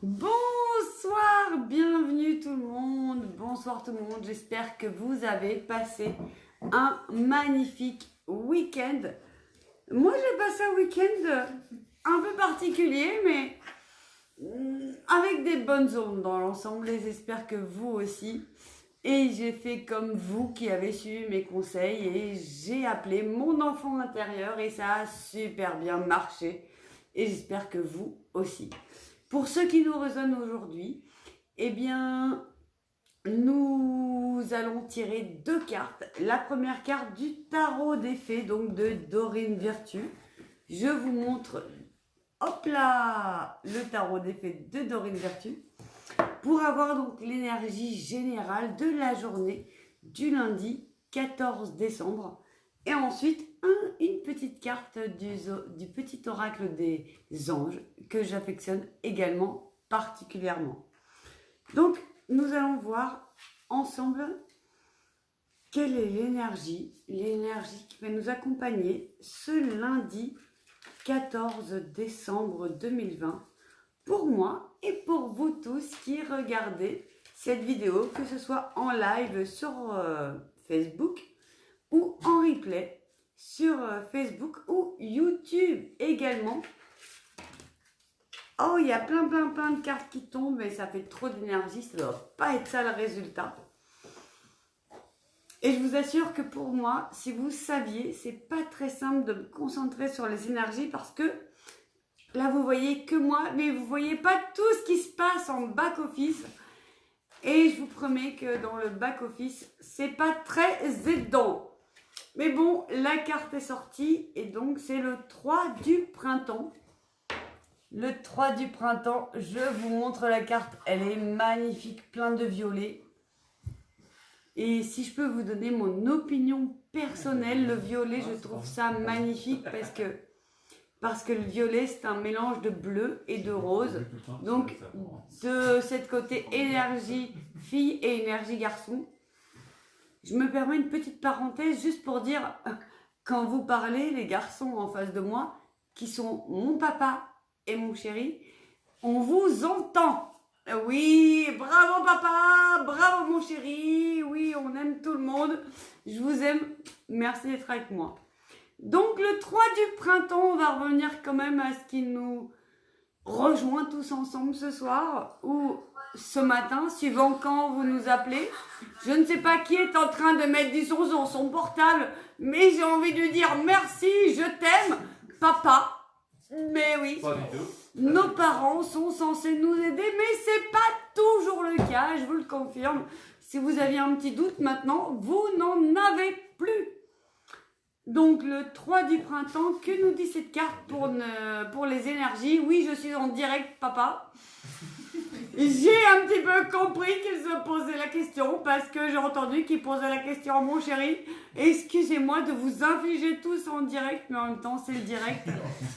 Bonsoir, bienvenue tout le monde, bonsoir tout le monde, j'espère que vous avez passé un magnifique week-end. Moi j'ai passé un week-end un peu particulier mais avec des bonnes ondes dans l'ensemble et j'espère que vous aussi. Et j'ai fait comme vous qui avez suivi mes conseils et j'ai appelé mon enfant intérieur et ça a super bien marché et j'espère que vous aussi. Pour ceux qui nous rejoignent aujourd'hui, eh bien, nous allons tirer deux cartes. La première carte du tarot des fées, donc de Dorine Virtue. Je vous montre, hop là, le tarot des fées de Dorine Virtue. Pour avoir donc l'énergie générale de la journée du lundi 14 décembre. Et ensuite, une petite carte du petit oracle des anges que j'affectionne également particulièrement. Donc, nous allons voir ensemble quelle est l'énergie qui va nous accompagner ce lundi 14 décembre 2020 pour moi et pour vous tous qui regardez cette vidéo, que ce soit en live sur Facebook ou en replay sur Facebook ou YouTube également. Oh, il y a plein de cartes qui tombent et ça fait trop d'énergie, ça ne doit pas être ça le résultat. Et je vous assure que pour moi, si vous saviez, c'est pas très simple de me concentrer sur les énergies parce que là vous voyez que moi, mais vous voyez pas tout ce qui se passe en back office. Et je vous promets que dans le back office, c'est pas très aidant. Mais bon, la carte est sortie et donc c'est le 3 du printemps. Le 3 du printemps, je vous montre la carte. Elle est magnifique, plein de violet. Et si je peux vous donner mon opinion personnelle, le violet, je trouve ça magnifique parce que le violet, c'est un mélange de bleu et de rose. Donc, de cette côté énergie fille et énergie garçon. Je me permets une petite parenthèse juste pour dire, quand vous parlez, les garçons en face de moi, qui sont mon papa et mon chéri, on vous entend. Oui, bravo papa, bravo mon chéri, oui, on aime tout le monde. Je vous aime, merci d'être avec moi. Donc le 3 du printemps, on va revenir quand même à ce qui nous rejoint tous ensemble ce soir ou ce matin, suivant quand vous nous appelez. Je ne sais pas qui est en train de mettre du son sur son portable, mais j'ai envie de lui dire merci, je t'aime, papa. Mais oui, nos parents sont censés nous aider, mais c'est pas toujours le cas, je vous le confirme. Si vous aviez un petit doute maintenant, vous n'en avez plus. Donc le 3 du printemps, que nous dit cette carte pour les énergies? Oui, je suis en direct, papa. J'ai un petit peu compris qu'il se posait la question parce que j'ai entendu qu'il posait la question à mon chéri. Excusez-moi de vous infliger tous en direct, mais en même temps c'est le direct,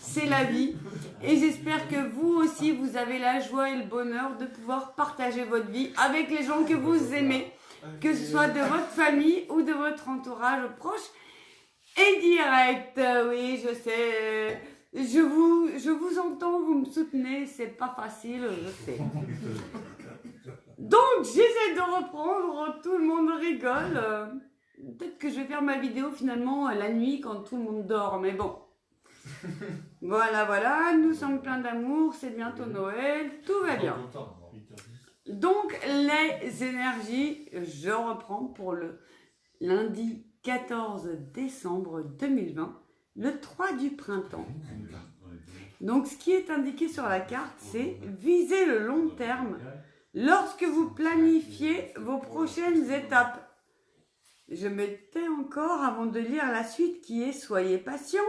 c'est la vie. Et j'espère que vous aussi, vous avez la joie et le bonheur de pouvoir partager votre vie avec les gens que vous aimez, que ce soit de votre famille ou de votre entourage proche. Et direct, oui, je sais, je vous entends, vous me soutenez, c'est pas facile, je sais. Donc, j'essaie de reprendre, tout le monde rigole. Peut-être que je vais faire ma vidéo finalement la nuit quand tout le monde dort, mais bon. Voilà, nous sommes pleins d'amour, c'est bientôt Noël, tout va bien. Donc, les énergies, je reprends pour le lundi 14 décembre 2020, le 3 du printemps. Donc, ce qui est indiqué sur la carte, c'est viser le long terme lorsque vous planifiez vos prochaines étapes. Je mettais encore avant de lire la suite qui est soyez patient.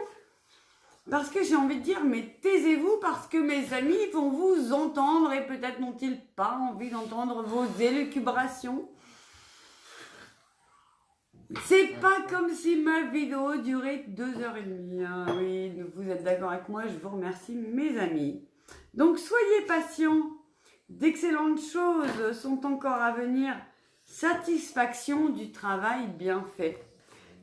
Parce que j'ai envie de dire, mais taisez-vous parce que mes amis vont vous entendre et peut-être n'ont-ils pas envie d'entendre vos élucubrations. C'est pas comme si ma vidéo durait 2h30. Hein. Oui, vous êtes d'accord avec moi, je vous remercie mes amis. Donc soyez patients, d'excellentes choses sont encore à venir. Satisfaction du travail bien fait.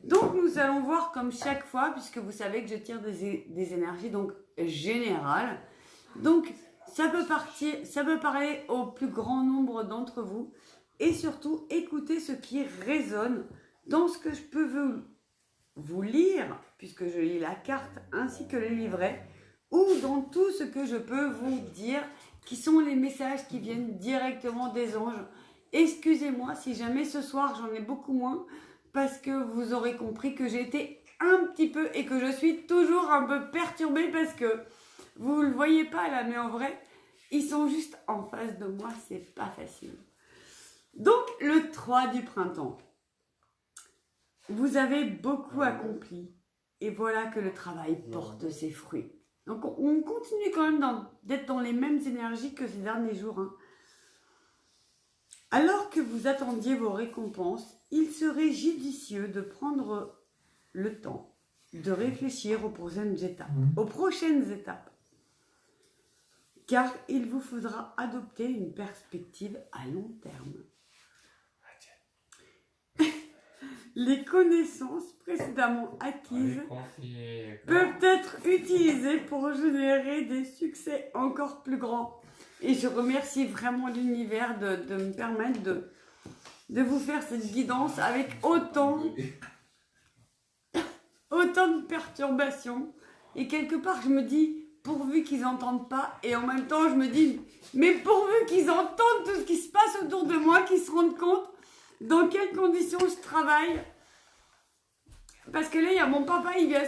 Donc nous allons voir comme chaque fois, puisque vous savez que je tire des énergies donc générales. Donc ça peut parler au plus grand nombre d'entre vous. Et surtout, écoutez ce qui résonne dans ce que je peux vous lire, puisque je lis la carte ainsi que le livret, ou dans tout ce que je peux vous dire, qui sont les messages qui viennent directement des anges. Excusez-moi si jamais ce soir j'en ai beaucoup moins, parce que vous aurez compris que j'ai été un petit peu et que je suis toujours un peu perturbée parce que vous ne le voyez pas là, mais en vrai, ils sont juste en face de moi, c'est pas facile. Donc, le 3 du printemps. Vous avez beaucoup accompli et voilà que le travail porte ses fruits. Donc, on continue quand même d'être dans les mêmes énergies que ces derniers jours. Hein. Alors que vous attendiez vos récompenses, il serait judicieux de prendre le temps de réfléchir aux prochaines étapes. Car il vous faudra adopter une perspective à long terme. Les connaissances précédemment acquises peuvent être utilisées pour générer des succès encore plus grands. Et je remercie vraiment l'univers de me permettre de vous faire cette guidance avec autant de perturbations. Et quelque part, je me dis, pourvu qu'ils n'entendent pas. Et en même temps, je me dis, mais pourvu qu'ils entendent tout ce qui se passe autour de moi, qu'ils se rendent compte dans quelles conditions je travaille. Parce que là, il y a mon papa, il vient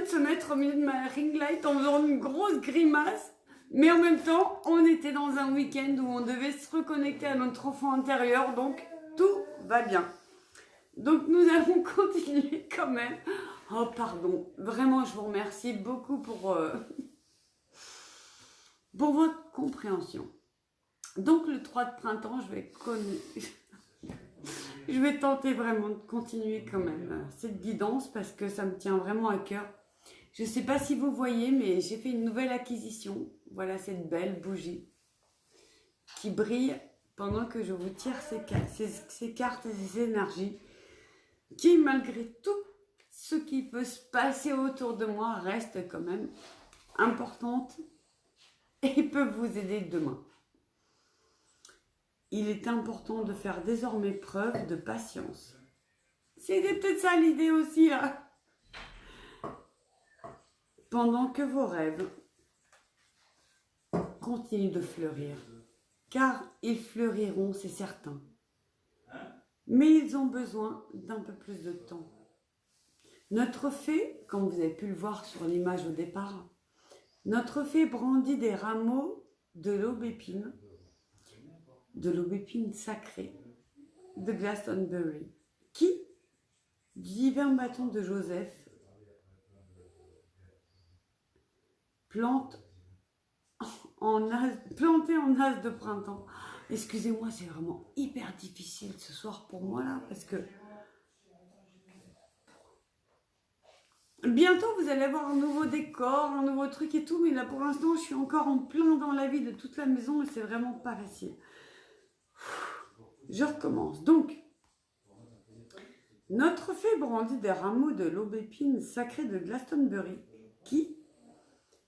de se mettre au milieu de ma ring light en faisant une grosse grimace. Mais en même temps, on était dans un week-end où on devait se reconnecter à notre enfant intérieur. Donc, tout va bien. Donc, nous allons continuer quand même. Oh, pardon. Vraiment, je vous remercie beaucoup pour votre compréhension. Donc, le 3 de printemps, je vais tenter vraiment de continuer quand même cette guidance parce que ça me tient vraiment à cœur. Je ne sais pas si vous voyez, mais j'ai fait une nouvelle acquisition. Voilà cette belle bougie qui brille pendant que je vous tire ces cartes et ces énergies qui, malgré tout ce qui peut se passer autour de moi, reste quand même importante et peut vous aider demain. Il est important de faire désormais preuve de patience. C'était peut-être ça l'idée aussi, là. Pendant que vos rêves continuent de fleurir. Car ils fleuriront, c'est certain. Mais ils ont besoin d'un peu plus de temps. Notre fée, comme vous avez pu le voir sur l'image au départ, notre fée brandit des rameaux de l'aubépine sacrée de Glastonbury, qui, du divin bâton de Joseph, planté en as de printemps. Excusez-moi, c'est vraiment hyper difficile ce soir pour moi là, parce que bientôt vous allez avoir un nouveau décor, un nouveau truc et tout, mais là pour l'instant je suis encore en plein dans la vie de toute la maison et c'est vraiment pas facile. Je recommence. Donc, notre fée brandit des rameaux de l'aubépine sacrée de Glastonbury, qui,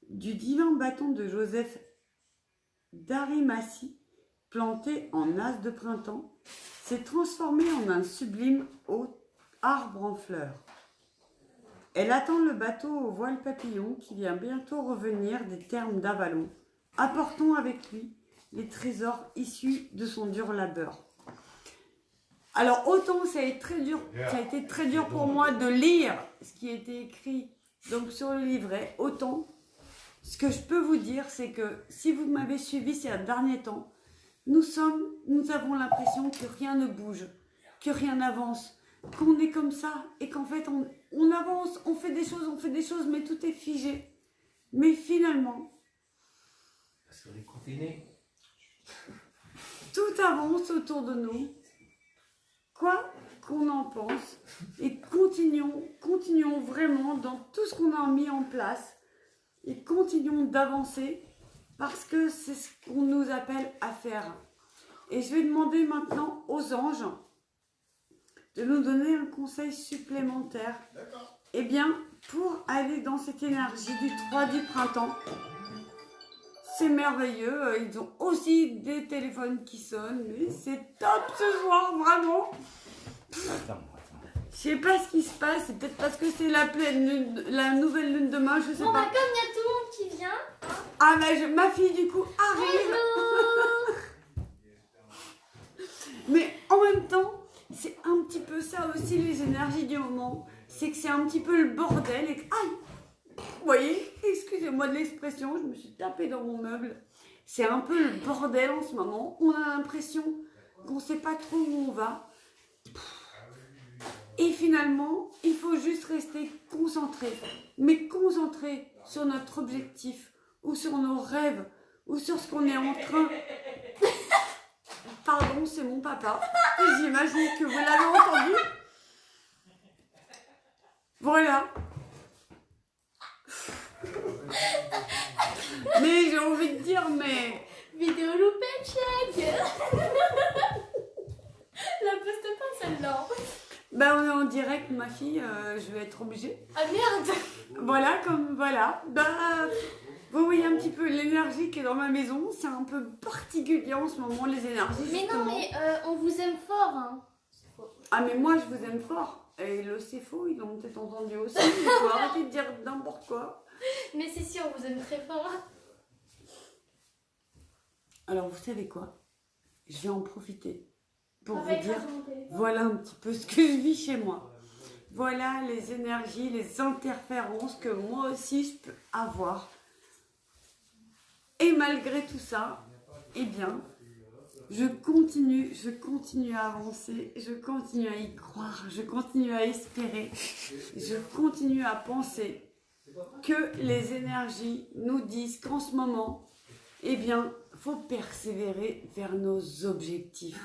du divin bâton de Joseph d'Arimathie, planté en as de printemps, s'est transformé en un sublime arbre en fleurs. Elle attend le bateau au voile papillon qui vient bientôt revenir des thermes d'Avalon, apportant avec lui les trésors issus de son dur labeur. Alors autant ça a été très dur pour moi de lire ce qui a été écrit donc sur le livret, autant ce que je peux vous dire, c'est que si vous m'avez suivi ces derniers temps, nous avons l'impression que rien ne bouge, que rien n'avance, qu'on est comme ça et qu'en fait on avance, on fait des choses, mais tout est figé. Mais finalement, parce qu'on est confiné, tout avance autour de nous, quoi qu'on en pense, et continuons vraiment dans tout ce qu'on a mis en place. Et continuons d'avancer parce que c'est ce qu'on nous appelle à faire. Et je vais demander maintenant aux anges de nous donner un conseil supplémentaire. Eh bien, pour aller dans cette énergie du 3 du printemps, c'est merveilleux. Ils ont aussi des téléphones qui sonnent, mais c'est top ce soir, vraiment. Attends. Je sais pas ce qui se passe, c'est peut-être parce que c'est la pleine lune, la nouvelle lune demain, je sais Bon, pas. bah, comme il y a tout le monde qui vient. Ah bah ma fille du coup arrive. Bonjour. Mais en même temps, c'est un petit peu ça aussi les énergies du moment. C'est que c'est un petit peu le bordel et que... Aïe! Vous voyez, excusez-moi de l'expression, je me suis tapée dans mon meuble. C'est un peu le bordel en ce moment. On a l'impression qu'on ne sait pas trop où on va. Et finalement, il faut juste rester concentré. Mais concentré sur notre objectif, ou sur nos rêves, ou sur ce qu'on est en train... Pardon, c'est mon papa. J'imagine que vous l'avez entendu. Voilà. Mais j'ai envie de dire, mais... Vidéo loupée, check. La poste pas celle-là. Ben, on est en direct, ma fille, je vais être obligée. Ah merde. Voilà, comme voilà. Ben, vous voyez un petit peu l'énergie qui est dans ma maison. C'est un peu particulier en ce moment, les énergies. Mais justement. non, mais on vous aime fort. Hein. Ah, mais moi, je vous aime fort. Et le c'est faux, ils l'ont peut-être entendu aussi. Il faut arrêter de dire n'importe quoi. Mais si, on vous aime très fort. Alors, vous savez quoi? Je vais en profiter pour On vous va dire, écraser mon téléphone. voilà un petit peu ce que je vis chez moi. Voilà les énergies, les interférences que moi aussi je peux avoir. Et malgré tout ça, eh bien, je continue à avancer, je continue à y croire, je continue à espérer, je continue à penser que les énergies nous disent qu'en ce moment, eh bien, faut persévérer vers nos objectifs.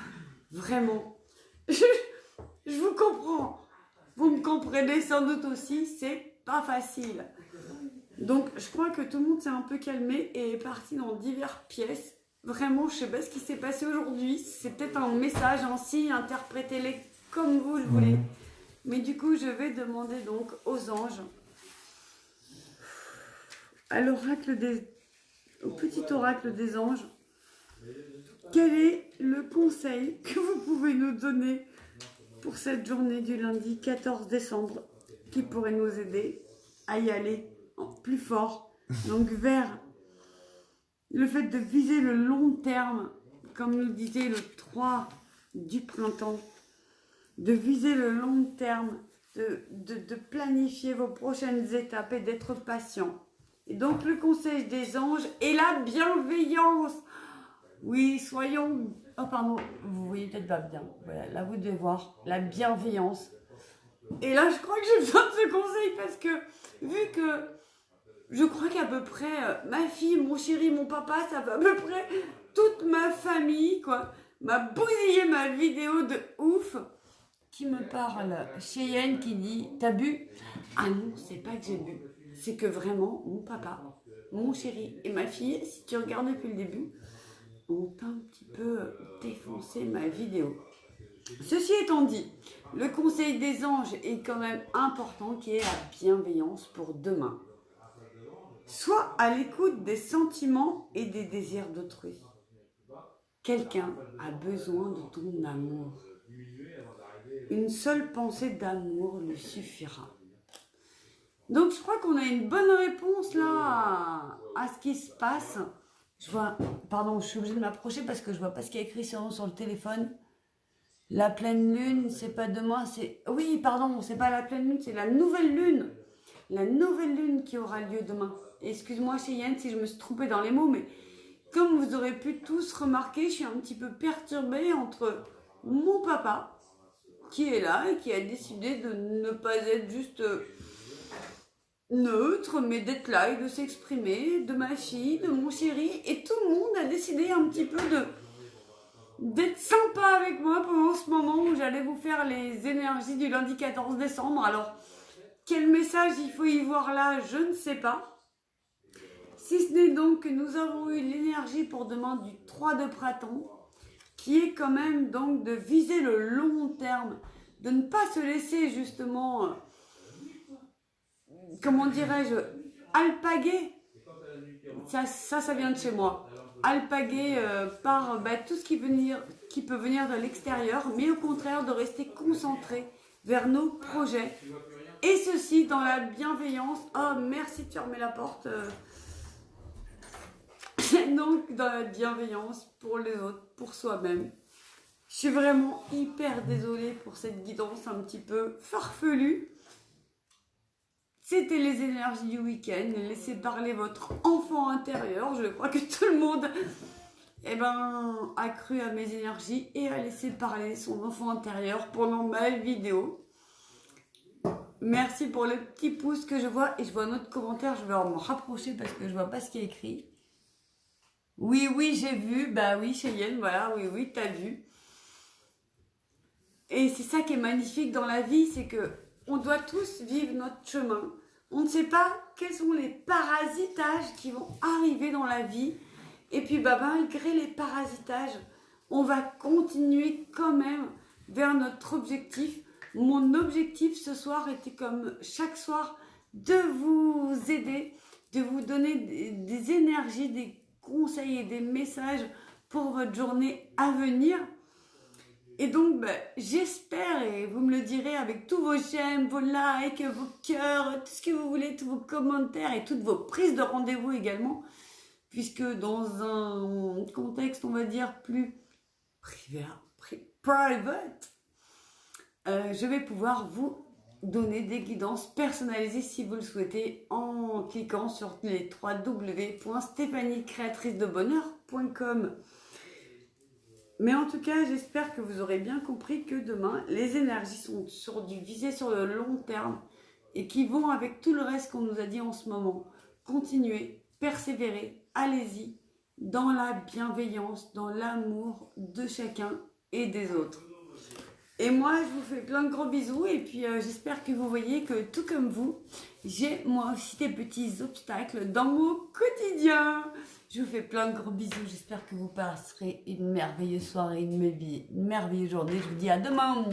Vraiment. Je vous comprends. Vous me comprenez sans doute aussi, c'est pas facile. Donc, je crois que tout le monde s'est un peu calmé et est parti dans diverses pièces. Vraiment, je sais pas ce qui s'est passé aujourd'hui. C'est peut-être un message, un signe, interprétez-les comme vous le voulez. Mais du coup, je vais demander donc aux anges, au petit oracle des anges, quel est le conseil que vous pouvez nous donner pour cette journée du lundi 14 décembre qui pourrait nous aider à y aller plus fort, donc vers le fait de viser le long terme, comme nous disait le 3 du printemps, de viser le long terme, de planifier vos prochaines étapes et d'être patient. Et donc le conseil des anges et la bienveillance. Oui, soyons... Oh pardon, vous voyez peut-être pas bien. Voilà, là vous devez voir la bienveillance. Et là je crois que j'ai besoin de ce conseil parce que vu que je crois qu'à peu près ma fille, mon chéri, mon papa, ça fait à peu près toute ma famille quoi, m'a bousillé ma vidéo de ouf. Qui me parle, Cheyenne qui dit « T'as bu ?» Ah non, c'est pas que j'ai bu. C'est que vraiment, mon papa, mon chéri et ma fille, si tu regardes depuis le début, ont un petit peu défoncé ma vidéo. Ceci étant dit, le conseil des anges est quand même important qui est la bienveillance pour demain. Sois à l'écoute des sentiments et des désirs d'autrui. Quelqu'un a besoin de ton amour. Une seule pensée d'amour lui suffira. Donc je crois qu'on a une bonne réponse là à ce qui se passe. Je vois, pardon, je suis obligée de m'approcher parce que je vois pas ce qu'il y a écrit sur le téléphone. La pleine lune, c'est pas demain, c'est... Oui, pardon, c'est pas la pleine lune, c'est la nouvelle lune. La nouvelle lune qui aura lieu demain. Excuse-moi Cheyenne si je me suis trompée dans les mots, mais comme vous aurez pu tous remarquer, je suis un petit peu perturbée entre mon papa, qui est là et qui a décidé de ne pas être juste neutre, mais d'être là et de s'exprimer, de ma fille, de mon chéri, et tout le monde a décidé un petit peu d'être sympa avec moi pendant ce moment où j'allais vous faire les énergies du lundi 14 décembre. Alors, quel message il faut y voir là, je ne sais pas. Si ce n'est donc que nous avons eu l'énergie pour demain du 3 de printemps, qui est quand même donc de viser le long terme, de ne pas se laisser justement, comment dirais-je, alpaguer Ça vient de chez moi. Alpaguer par tout ce qui peut venir de l'extérieur, mais au contraire de rester concentré vers nos projets. Et ceci dans la bienveillance. Oh, merci de fermer la porte. Donc, dans la bienveillance pour les autres, pour soi-même. Je suis vraiment hyper désolée pour cette guidance un petit peu farfelue. C'était les énergies du week-end. Laissez parler votre enfant intérieur. Je crois que tout le monde a cru à mes énergies et a laissé parler son enfant intérieur pendant ma vidéo. Merci pour le petit pouce que je vois. Et je vois un autre commentaire. Je vais me rapprocher parce que je vois pas ce qui est écrit. Oui, oui, j'ai vu. Bah oui, Cheyenne, voilà. Oui, oui, t'as vu. Et c'est ça qui est magnifique dans la vie, c'est que on doit tous vivre notre chemin. On ne sait pas quels sont les parasitages qui vont arriver dans la vie. Et puis, malgré les parasitages, on va continuer quand même vers notre objectif. Mon objectif ce soir était, comme chaque soir, de vous aider, de vous donner des énergies, des conseils et des messages pour votre journée à venir. Et donc, j'espère, et vous me le direz avec tous vos j'aime, vos likes, vos cœurs, tout ce que vous voulez, tous vos commentaires et toutes vos prises de rendez-vous également, puisque dans un contexte, on va dire, plus private, je vais pouvoir vous donner des guidances personnalisées si vous le souhaitez en cliquant sur les www.stephaniecreatricedebonheur.com. Mais en tout cas, j'espère que vous aurez bien compris que demain, les énergies sont visées sur le long terme et qui vont avec tout le reste qu'on nous a dit en ce moment. Continuez, persévérez, allez-y dans la bienveillance, dans l'amour de chacun et des autres. Et moi, je vous fais plein de gros bisous et puis j'espère que vous voyez que tout comme vous, j'ai moi aussi des petits obstacles dans mon quotidien. Je vous fais plein de gros bisous. J'espère que vous passerez une merveilleuse soirée, une merveilleuse journée. Je vous dis à demain.